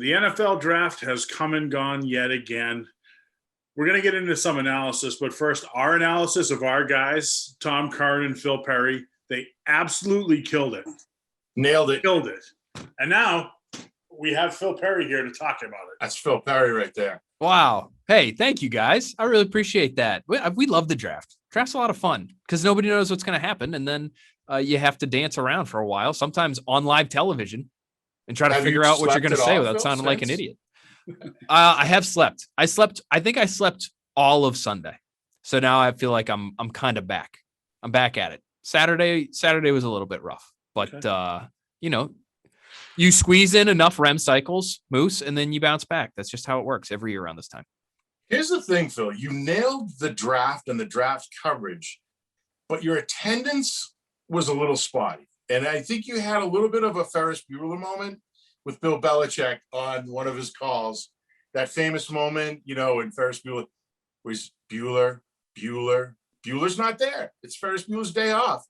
the NFL draft has come and gone yet again. We're going to get into some analysis, but first, our analysis of our guys, Tom Curran and Phil Perry, they absolutely killed it. Nailed it. Killed it. And now we have Phil Perry here to talk about it. That's Phil Perry right there. Wow. Hey, thank you guys. I really appreciate that. We love the draft. Draft's a lot of fun because nobody knows what's going to happen. And then you have to dance around for a while, sometimes on live television, and try to figure out what you're going to say without sounding like an idiot. I have slept. I think I slept all of Sunday. So now I feel like I'm kind of back. I'm back at it. Saturday was a little bit rough, but okay. You squeeze in enough REM cycles, Moose, and then you bounce back. That's just how it works every year around this time. Here's the thing, Phil. You nailed the draft and the draft coverage, but your attendance was a little spotty. And I think you had a little bit of a Ferris Bueller moment with Bill Belichick on one of his calls. That famous moment, in Ferris Bueller was Bueller's not there. It's Ferris Bueller's day off.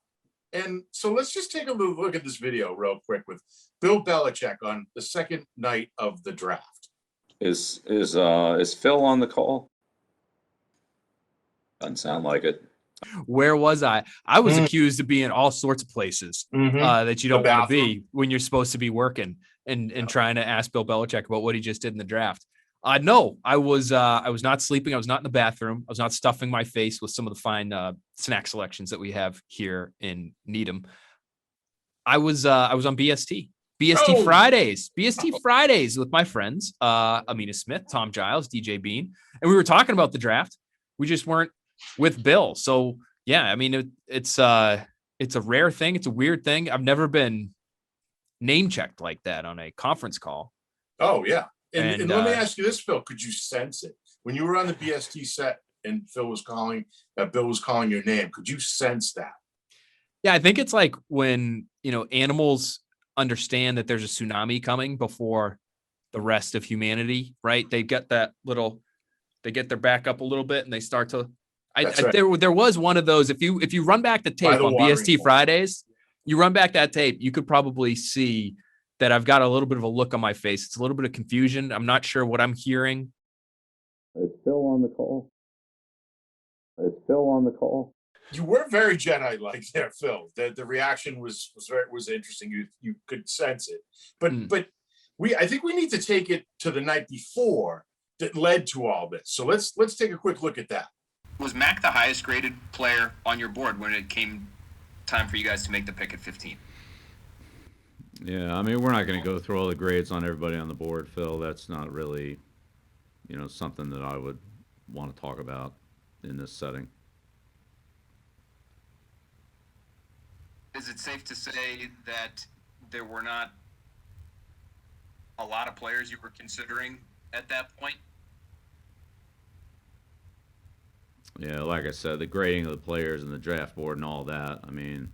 And so let's just take a little look at this video real quick with Bill Belichick on the second night of the draft. Is Phil on the call? Doesn't sound like it. Where was I? I was accused of being all sorts of places that you don't want to be when you're supposed to be working and trying to ask Bill Belichick about what he just did in the draft. No, I was not sleeping. I was not in the bathroom. I was not stuffing my face with some of the fine snack selections that we have here in Needham. I was on BST Fridays with my friends, Amina Smith, Tom Giles, DJ Bean, and we were talking about the draft. We just weren't with Bill. So yeah, I mean, it's a rare thing. It's a weird thing. I've never been name checked like that on a conference call. Oh yeah. And let me ask you this, Phil, could you sense it when you were on the BST set and Bill was calling your name? Could you sense that? Yeah, I think it's like when, animals understand that there's a tsunami coming before the rest of humanity, right? They get their back up a little bit and they start to, there was one of those, if you run back the tape on BST Fridays, you run back that tape, you could probably see that I've got a little bit of a look on my face. It's a little bit of confusion. I'm not sure what I'm hearing. Is Phil on the call? You were very Jedi-like there, Phil. The reaction was interesting. You could sense it. But I think we need to take it to the night before that led to all this. So let's take a quick look at that. Was Mac the highest graded player on your board when it came time for you guys to make the pick at 15? Yeah, I mean, we're not going to go through all the grades on everybody on the board, Phil. That's not really, something that I would want to talk about in this setting. Is it safe to say that there were not a lot of players you were considering at that point? Yeah, like I said, the grading of the players and the draft board and all that, I mean,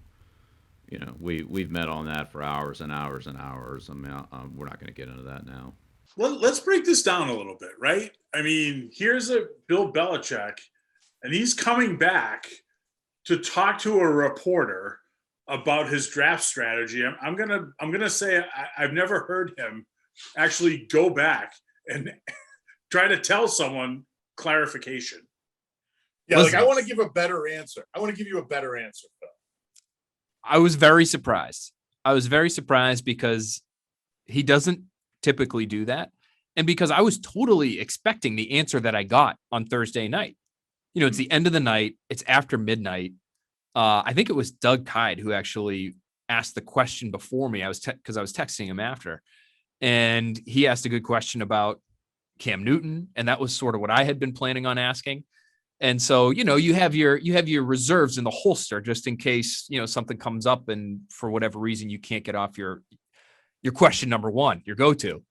we've met on that for hours and hours and hours. I mean, we're not going to get into that now. Let's break this down a little bit, right? I mean, here's a Bill Belichick, and he's coming back to talk to a reporter about his draft strategy. I'm gonna say I've never heard him actually go back and try to tell someone clarification. Yeah, I want to give a better answer. I want to give you a better answer, Phil. I was very surprised. Because he doesn't typically do that. And because I was totally expecting the answer that I got on Thursday night. It's the end of the night. It's after midnight. I think it was Doug Kyde who actually asked the question before me. Because I was texting him after. And he asked a good question about Cam Newton. And that was sort of what I had been planning on asking. And so, you have your reserves in the holster just in case, something comes up and for whatever reason, you can't get off your question number one, your go-to.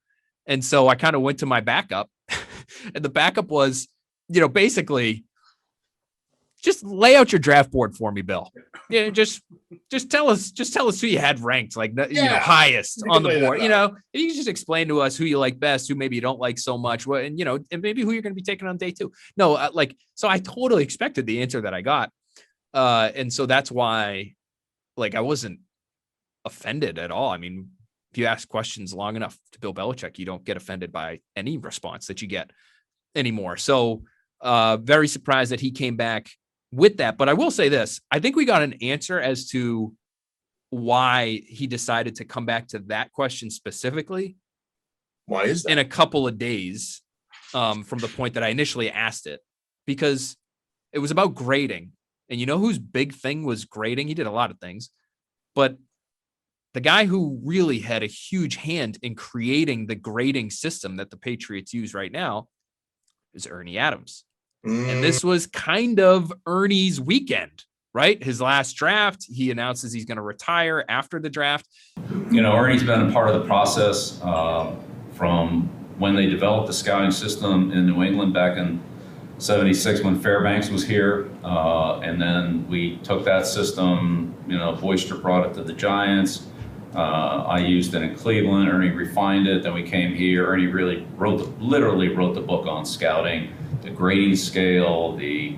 And so I kind of went to my backup and the backup was, basically just lay out your draft board for me, Bill. Yeah. Just tell us who you had ranked, highest on the board, and you can just explain to us who you like best, who maybe you don't like so much, and maybe who you're going to be taking on day two. No, so I totally expected the answer that I got. And so that's why, I wasn't offended at all. I mean, if you ask questions long enough to Bill Belichick, you don't get offended by any response that you get anymore. So very surprised that he came back with that. But I will say this, I think we got an answer as to why he decided to come back to that question specifically. Why is that? In a couple of days from the point that I initially asked it, because it was about grading. And you know whose big thing was grading? He did a lot of things, but the guy who really had a huge hand in creating the grading system that the Patriots use right now is Ernie Adams. And this was kind of Ernie's weekend, right? His last draft, he announces he's going to retire after the draft. You know, Ernie's been a part of the process from when they developed the scouting system in New England back in '76 when Fairbanks was here. And then we took that system, you know, Boyster brought it to the Giants. I used it in Cleveland. Ernie refined it. Then we came here. Ernie really literally wrote the book on scouting, the grading scale, the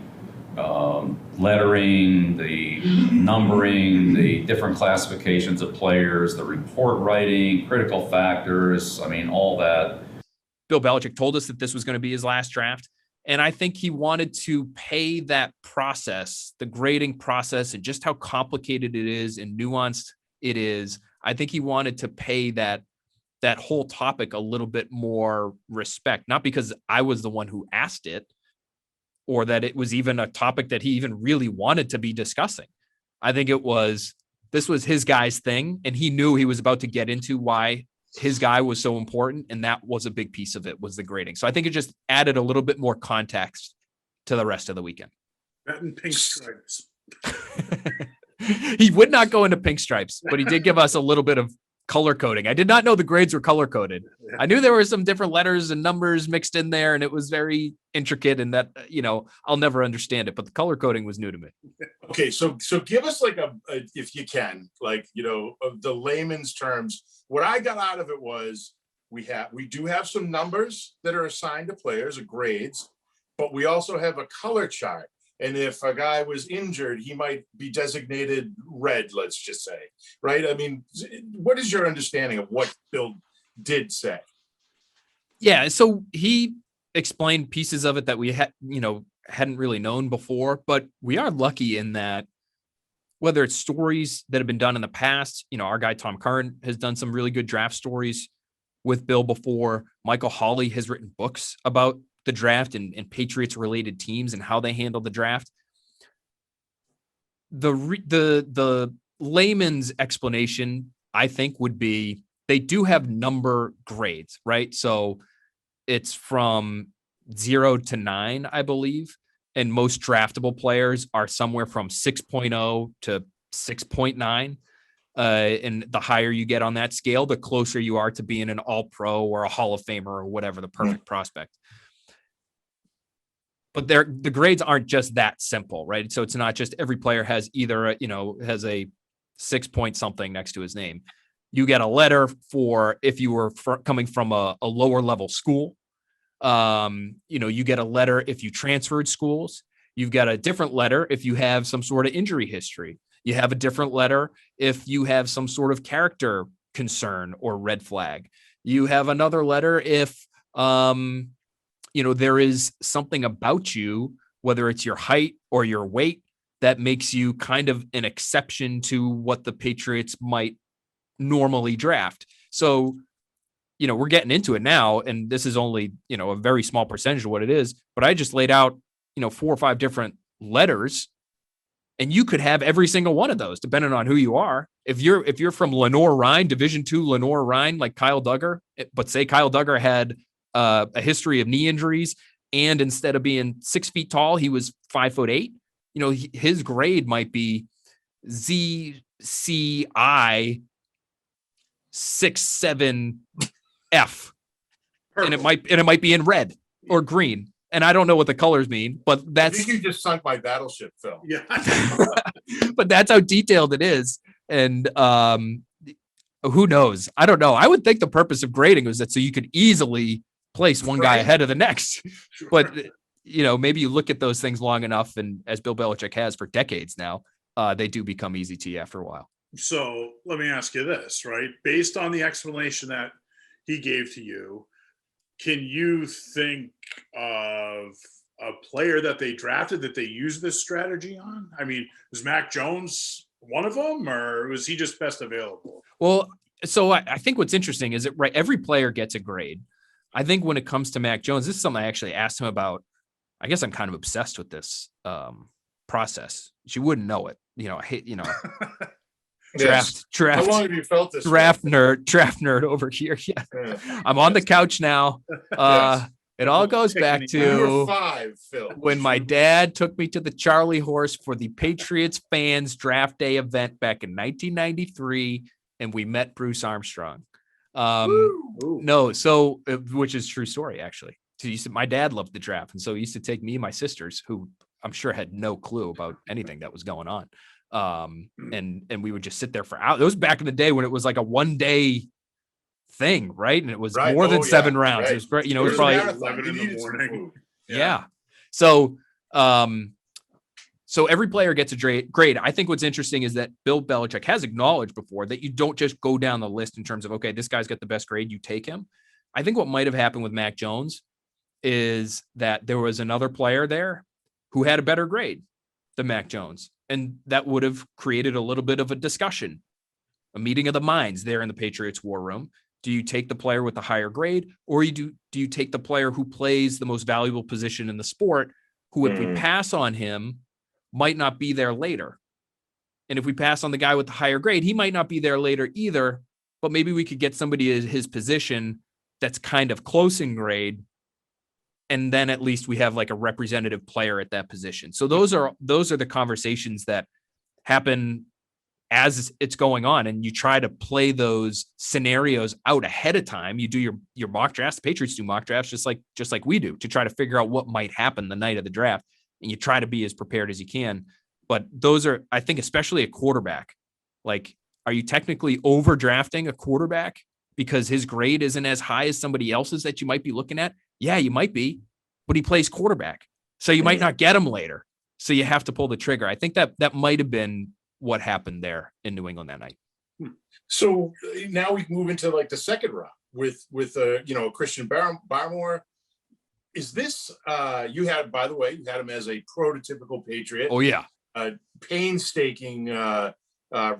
lettering, the numbering, the different classifications of players, the report writing, critical factors. I mean, all that. Bill Belichick told us that this was going to be his last draft. And I think he wanted to pay that process, the grading process, and just how complicated it is and nuanced it is. I think he wanted to pay that whole topic a little bit more respect, not because I was the one who asked it or that it was even a topic that he even really wanted to be discussing. I think this was his guy's thing, and he knew he was about to get into why his guy was so important, and that was a big piece of it, was the grading. So I think it just added a little bit more context to the rest of the weekend. That and pink stripes. He would not go into pink stripes, but he did give us a little bit of color coding. I did not know the grades were color coded. I knew there were some different letters and numbers mixed in there, and it was very intricate, and that, you know, I'll never understand it, but the color coding was new to me. Okay, so give us like a if you can, like, you know, of the layman's terms. What I got out of it was we do have some numbers that are assigned to players, or grades, but we also have a color chart. And if a guy was injured, he might be designated red, let's just say, right? I mean, what is your understanding of what Bill did say? Yeah, so he explained pieces of it that we hadn't really known before, but we are lucky in that whether it's stories that have been done in the past, you know, our guy Tom Curran has done some really good draft stories with Bill before. Michael Hawley has written books about the draft and Patriots related teams and how they handle the draft. The layman's explanation, I think, would be they do have number grades, right? So it's from 0 to 9, I believe. And most draftable players are somewhere from 6.0 to 6.9. And the higher you get on that scale, the closer you are to being an all-pro or a Hall of Famer or whatever, the perfect prospect. But the grades aren't just that simple, right? So it's not just every player has either, has a 6 point something next to his name. You get a letter for if you were coming from a lower level school. You get a letter if you transferred schools. You've got a different letter if you have some sort of injury history. You have a different letter if you have some sort of character concern or red flag. You have another letter if, there is something about you, whether it's your height or your weight, that makes you kind of an exception to what the Patriots might normally draft. So, we're getting into it now, and this is only, a very small percentage of what it is, but I just laid out, 4 or 5 different letters, and you could have every single one of those depending on who you are. If you're from Lenore-Rhine, Division II Lenore-Rhine, like Kyle Duggar, but say Kyle Duggar had a history of knee injuries, and instead of being 6 feet tall, he was 5'8". His grade might be ZCI 6-7F, and it might be in red or green, and I don't know what the colors mean, but that's. I think you just sunk my battleship, Phil. Yeah. But that's how detailed it is, and who knows? I don't know. I would think the purpose of grading was that so you could easily place one guy ahead of the next. Sure. But, maybe you look at those things long enough, and as Bill Belichick has for decades now, they do become easy to you after a while. So let me ask you this, right? Based on the explanation that he gave to you, can you think of a player that they drafted that they used this strategy on? I mean, was Mac Jones one of them, or was he just best available? Well, so I think what's interesting is that right, every player gets a grade. I think when it comes to Mac Jones, this is something I actually asked him about. I guess I'm kind of obsessed with this process. She wouldn't know it. I hate, Yes. draft. How long have you felt this? Draft nerd over here. Yeah. Yeah. I'm on the couch now. Yes. It all goes back You were to 5, Phil. when my dad took me to the Charlie Horse for the Patriots fans draft day event back in 1993, and we met Bruce Armstrong. No, so which is true story actually. So my dad loved the draft, and so he used to take me and my sisters, who I'm sure had no clue about anything that was going on. And we would just sit there for hours. It was back in the day when it was like a 1-day thing, right? And it was more than 7 rounds. Right. It was great. It was a probably marathon. 11 You in the needed some morning. food. yeah. So so every player gets a grade. I think what's interesting is that Bill Belichick has acknowledged before that you don't just go down the list in terms of, okay, this guy's got the best grade, you take him. I think what might have happened with Mac Jones is that there was another player there who had a better grade than Mac Jones. And that would have created a little bit of a discussion, a meeting of the minds there in the Patriots war room. Do you take the player with the higher grade, or do you take the player who plays the most valuable position in the sport, who, if we pass on him, might not be there later? And if we pass on the guy with the higher grade, he might not be there later either, but maybe we could get somebody in his position that's kind of close in grade. And then at least we have like a representative player at that position. So those are the conversations that happen as it's going on, and you try to play those scenarios out ahead of time. You do your mock drafts. The Patriots do mock drafts just like we do, to try to figure out what might happen the night of the draft, and you try to be as prepared as you can. But those are, I think, especially a quarterback. Like, are you technically overdrafting a quarterback because his grade isn't as high as somebody else's that you might be looking at? Yeah, you might be, but he plays quarterback, so you might not get him later. So you have to pull the trigger. I think that might have been what happened there in New England that night. So now we move into like the second round with Christian Barmore. Is this you had him as a prototypical Patriot? Oh yeah, painstaking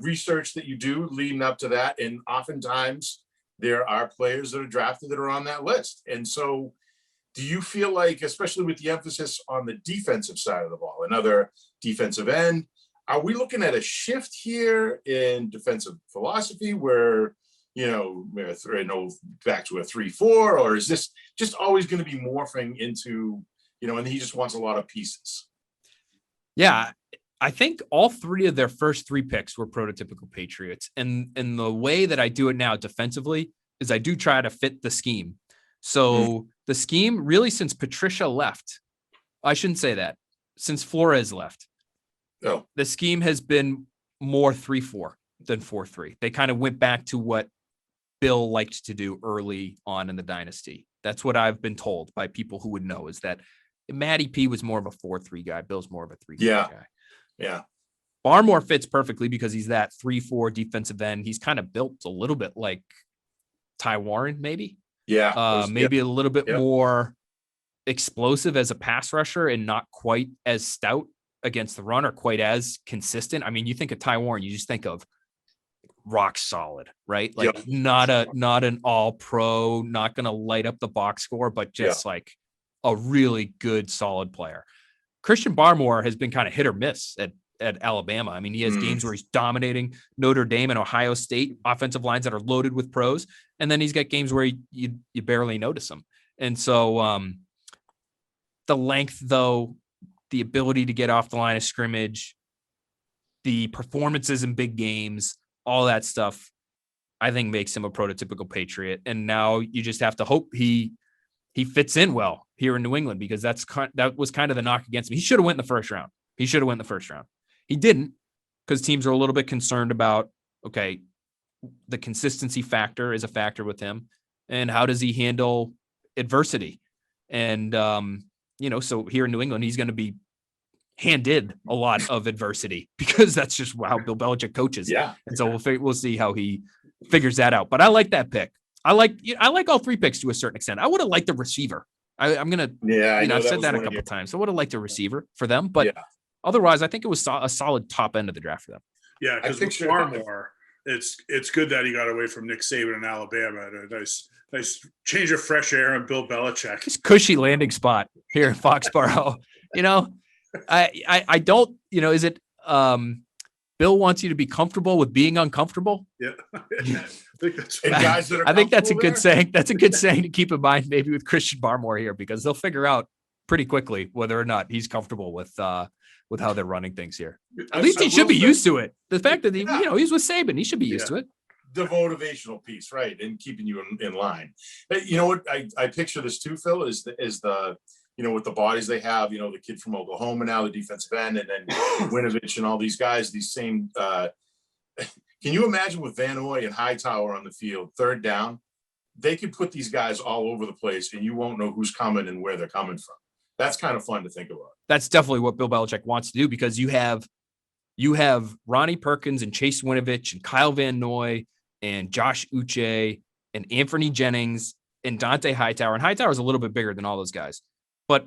research that you do leading up to that, and oftentimes there are players that are drafted that are on that list. And so, do you feel like, especially with the emphasis on the defensive side of the ball, another defensive end, are we looking at a shift here in defensive philosophy where, back to a 3-4, or is this just always going to be morphing into, and he just wants a lot of pieces? Yeah, I think all 3 of their first 3 picks were prototypical Patriots. And the way that I do it now defensively is I do try to fit the scheme. So the scheme really, since Patricia left, I shouldn't say that, since Flores left, the scheme has been more 3-4 than 4-3. They kind of went back to what Bill liked to do early on in the dynasty. That's what I've been told by people who would know, is that Matty P was more of a 4-3 guy. Bill's more of a 3-4 guy. Yeah. Barmore fits perfectly because he's that 3-4 defensive end. He's kind of built a little bit like Ty Warren, maybe. Yeah. Maybe a little bit more explosive as a pass rusher and not quite as stout against the run, or quite as consistent. I mean, you think of Ty Warren, you just think of rock solid, right? Like not an all pro, not going to light up the box score, but just like a really good, solid player. Christian Barmore has been kind of hit or miss at Alabama. I mean, he has games where he's dominating Notre Dame and Ohio State offensive lines that are loaded with pros. And then he's got games where you barely notice him. And so the length, though, the ability to get off the line of scrimmage, the performances in big games, all that stuff, I think makes him a prototypical Patriot. And now you just have to hope he fits in well here in New England, because that was kind of the knock against him. He should have went in the first round. He didn't, because teams are a little bit concerned about, okay, the consistency factor is a factor with him, and how does he handle adversity? And, so here in New England, he's going to be handed a lot of adversity because that's just how Bill Belichick coaches. Yeah. And so we'll see how he figures that out. But I like that pick. I like all three picks to a certain extent. I would have liked the receiver. I'm going to, Yeah. I've said that a couple times. I would have liked a receiver for them, but otherwise I think it was a solid top end of the draft for them. Yeah. Because with Barmore, it's good that he got away from Nick Saban in Alabama. And a nice change of fresh air on Bill Belichick. It's cushy landing spot here in Foxborough. I don't, is it, Bill wants you to be comfortable with being uncomfortable. Yeah. I think that's And right. guys that are I think that's a comfortable good there? saying. That's a good saying to keep in mind, maybe with Christian Barmore here, because they'll figure out pretty quickly whether or not he's comfortable with how they're running things here. At least he should be used to it. The fact that he's with Saban, he should be used to it. The motivational piece, right, and keeping you in line. You know what I picture this too, Phil, is the with the bodies they have, the kid from Oklahoma now, the defensive end, and then Winovich and all these guys, these same. Can you imagine with Van Noy and Hightower on the field, third down, they could put these guys all over the place, and you won't know who's coming and where they're coming from. That's kind of fun to think about. That's definitely what Bill Belichick wants to do, because you have Ronnie Perkins and Chase Winovich and Kyle Van Noy and Josh Uche and Anthony Jennings and Dante Hightower. And Hightower is a little bit bigger than all those guys, but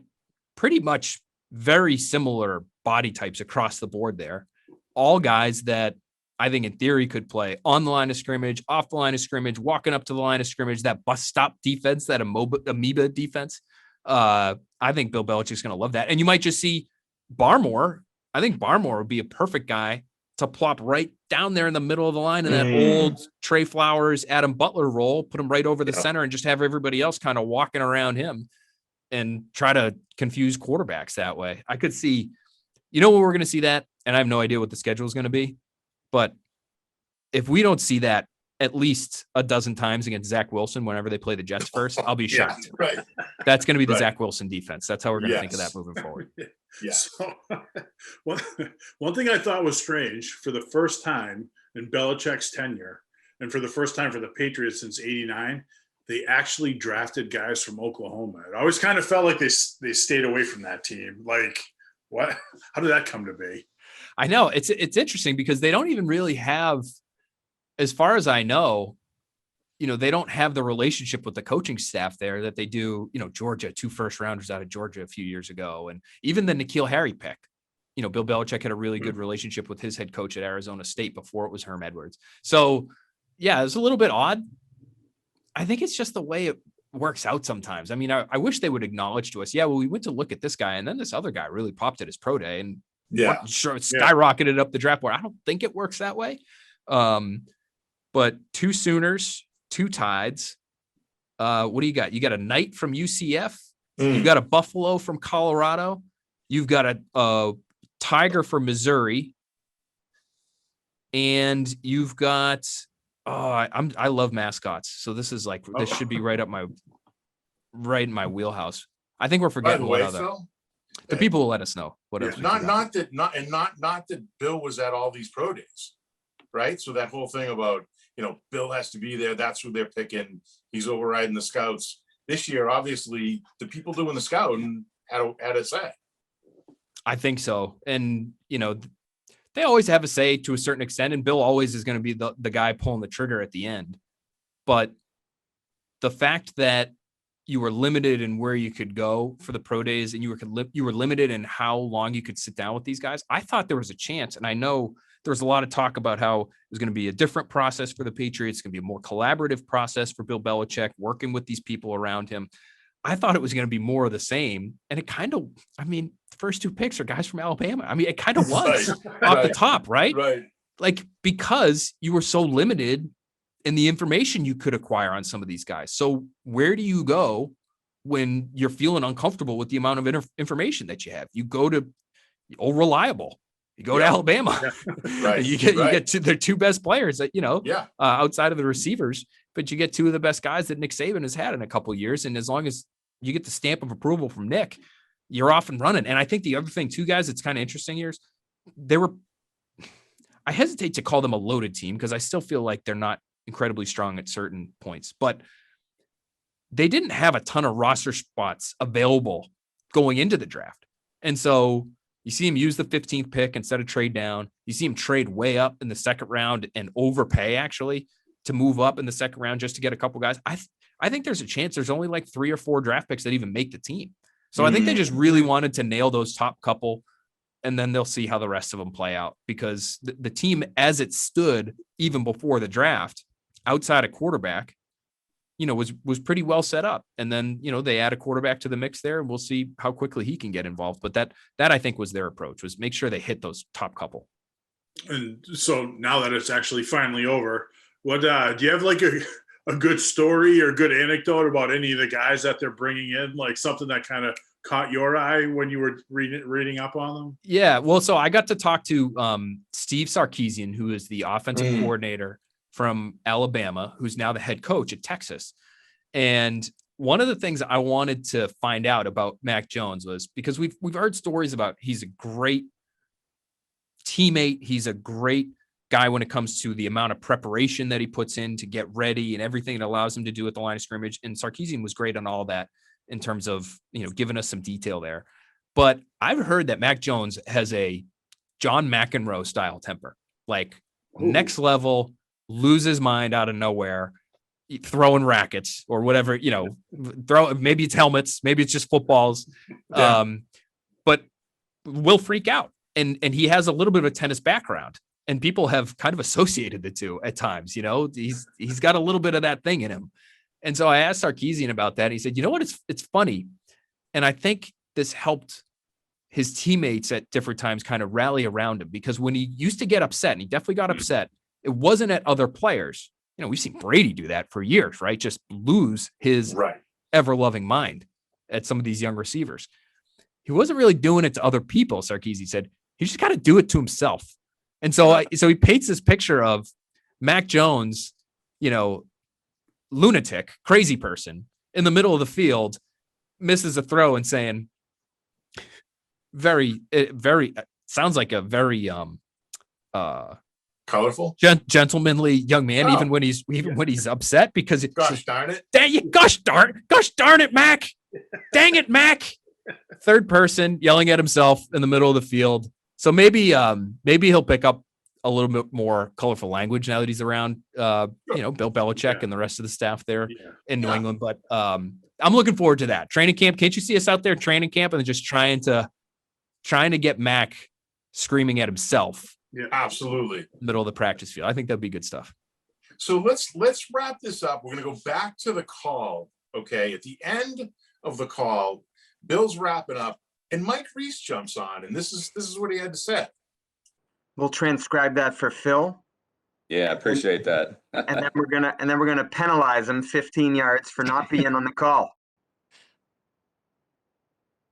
pretty much very similar body types across the board there. All guys that I think in theory could play on the line of scrimmage, off the line of scrimmage, walking up to the line of scrimmage, that bus stop defense, that amoeba defense. I think Bill Belichick's going to love that. And you might just see Barmore. I think Barmore would be a perfect guy to plop right down there in the middle of the line in that old Trey Flowers, Adam Butler role, put him right over the center and just have everybody else kind of walking around him and try to confuse quarterbacks that way. I could see, what we're going to see that, and I have no idea what the schedule is going to be, but if we don't see that at least a dozen times against Zach Wilson whenever they play the Jets first, I'll be shocked. Right. That's going to be the Right. Zach Wilson defense. That's how we're going to think of that moving forward. Yeah. So, one thing I thought was strange, for the first time in Belichick's tenure, and for the first time for the Patriots since '89, they actually drafted guys from Oklahoma. It always kind of felt like they stayed away from that team. Like, what? How did that come to be? I know it's interesting because they don't even really have, as far as I know, they don't have the relationship with the coaching staff there that they do, Georgia, 2 first rounders out of Georgia a few years ago. And even the N'Keal Harry pick, Bill Belichick had a really good relationship with his head coach at Arizona State before it was Herm Edwards. So yeah, it's a little bit odd. I think it's just the way it works out sometimes. I mean, I wish they would acknowledge to us, we went to look at this guy and then this other guy really popped at his pro day and skyrocketed up the draft board. I don't think it works that way. But 2 Sooners, 2 Tides. What do you got? You got a Knight from UCF. You've got a Buffalo from Colorado. You've got a Tiger from Missouri. And you've got, I love mascots. So this is this should be right in my wheelhouse. I think we're forgetting one other. Phil, The people will let us know. What else? not that Bill was at all these pro days, right? So that whole thing about, Bill has to be there. That's who they're picking. He's overriding the scouts. This year, obviously, the people doing the scouting had a say. I think so. And, they always have a say to a certain extent, and Bill always is going to be the guy pulling the trigger at the end. But the fact that you were limited in where you could go for the pro days and you were limited in how long you could sit down with these guys, I thought there was a chance. And I know there was a lot of talk about how it was going to be a different process for the Patriots. It's going to be a more collaborative process for Bill Belichick, working with these people around him. I thought it was going to be more of the same. And it kind of, the first 2 picks are guys from Alabama. It kind of was off the top, right? Right. Because you were so limited in the information you could acquire on some of these guys. So where do you go when you're feeling uncomfortable with the amount of information that you have? You go to Reliable. You go to Alabama. Right. you get their 2 best players that, outside of the receivers, but you get 2 of the best guys that Nick Saban has had in a couple of years. And as long as you get the stamp of approval from Nick, you're off and running. And I think the other thing too, guys, it's kind of interesting here is I hesitate to call them a loaded team because I still feel like they're not incredibly strong at certain points, but they didn't have a ton of roster spots available going into the draft. And so You see him use the 15th pick instead of trade down. You see him trade way up in the second round and overpay actually to move up in the second round just to get a couple guys. I think there's a chance there's only like 3 or 4 draft picks that even make the team. So I think they just really wanted to nail those top couple, and then they'll see how the rest of them play out, because the team as it stood even before the draft outside of quarterback, was pretty well set up. And then, they add a quarterback to the mix there, and we'll see how quickly he can get involved. But that I think was their approach, was make sure they hit those top couple. And so now that it's actually finally over, what do you have like a good story or good anecdote about any of the guys that they're bringing in, like something that kind of caught your eye when you were reading up on them? Yeah. Well, so I got to talk to Steve Sarkisian, who is the offensive coordinator from Alabama, who's now the head coach at Texas. And one of the things I wanted to find out about Mac Jones was, because we've heard stories about he's a great teammate. He's a great guy when it comes to the amount of preparation that he puts in to get ready and everything it allows him to do at the line of scrimmage. And Sarkisian was great on all that in terms of, giving us some detail there. But I've heard that Mac Jones has a John McEnroe style temper, like next level, lose his mind out of nowhere, throwing rackets or whatever, maybe it's helmets, maybe it's just footballs, but will freak out. And he has a little bit of a tennis background, and people have kind of associated the two at times. He's got a little bit of that thing in him. And so I asked Sarkisian about that. And he said, you know what? It's funny. And I think this helped his teammates at different times kind of rally around him, because when he used to get upset, and he definitely got upset, it wasn't at other players. We've seen Brady do that for years, right? Just lose his ever-loving mind at some of these young receivers. He wasn't really doing it to other people, Sarkisian said. He just got to do it to himself. And so he paints this picture of Mac Jones, lunatic, crazy person in the middle of the field, misses a throw and saying, very sounds like a very colorful, gentlemanly young man, even when he's upset, because gosh darn it, gosh darn it, Mac, dang it, Mac. Third person yelling at himself in the middle of the field. So maybe he'll pick up a little bit more colorful language now that he's around, Bill Belichick and the rest of the staff there in New England. But I'm looking forward to that training camp. Can't you see us out there training camp and just trying to get Mac screaming at himself? Yeah, absolutely. Middle of the practice field. I think that'd be good stuff. So let's wrap this up. We're going to go back to the call. Okay. At the end of the call, Bill's wrapping up, and Mike Reese jumps on, and this is what he had to say. We'll transcribe that for Phil. Yeah, I appreciate that. and then we're gonna penalize him 15 yards for not being on the call.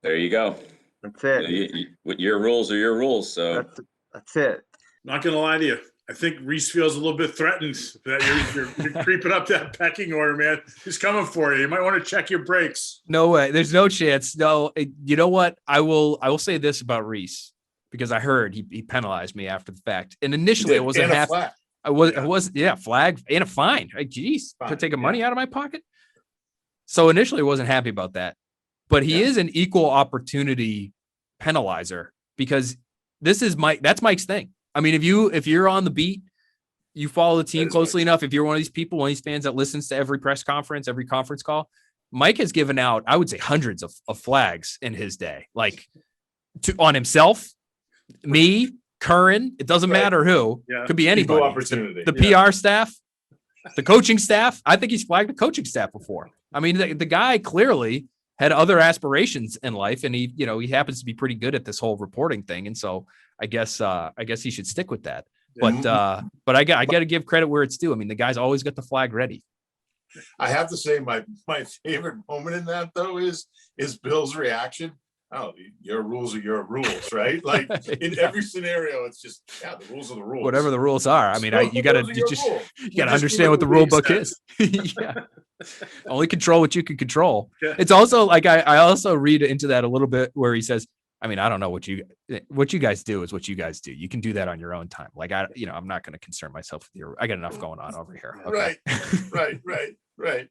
There you go. That's it. Your rules are your rules. So that's it. Not gonna lie to you, I think Reese feels a little bit threatened that you're creeping up that pecking order, man. He's coming for you. You might want to check your brakes. No way. There's no chance. No. You know what? I will say this about Reese, because I heard he penalized me after the fact. And initially I wasn't happy. Flag and a fine. Like, geez, to take money out of my pocket. So initially I wasn't happy about that, but he is an equal opportunity penalizer, because that's Mike's thing. I mean, if you're on the beat, you follow the team closely enough. If you're one of these people, one of these fans that listens to every press conference, every conference call, Mike has given out, I would say, hundreds of flags in his day, like on himself, me, Curran, it doesn't matter who, could be anybody. Opportunity. The PR staff, the coaching staff. I think he's flagged the coaching staff before. I mean, the guy clearly had other aspirations in life, and he happens to be pretty good at this whole reporting thing. And so I guess he should stick with that. But I got to give credit where it's due. I mean, the guy's always got the flag ready. I have to say my favorite moment in that, though, is Bill's reaction. Oh, your rules are your rules, right? Like in every scenario, it's just, the rules are the rules. Whatever the rules are. I mean, you got to understand what the rule book is. Only control what you can control. Yeah. It's also like, I also read into that a little bit where he says, I mean, I don't know what you guys do is what you guys do. You can do that on your own time. Like, I'm not going to concern myself with I got enough going on over here. Okay? Right.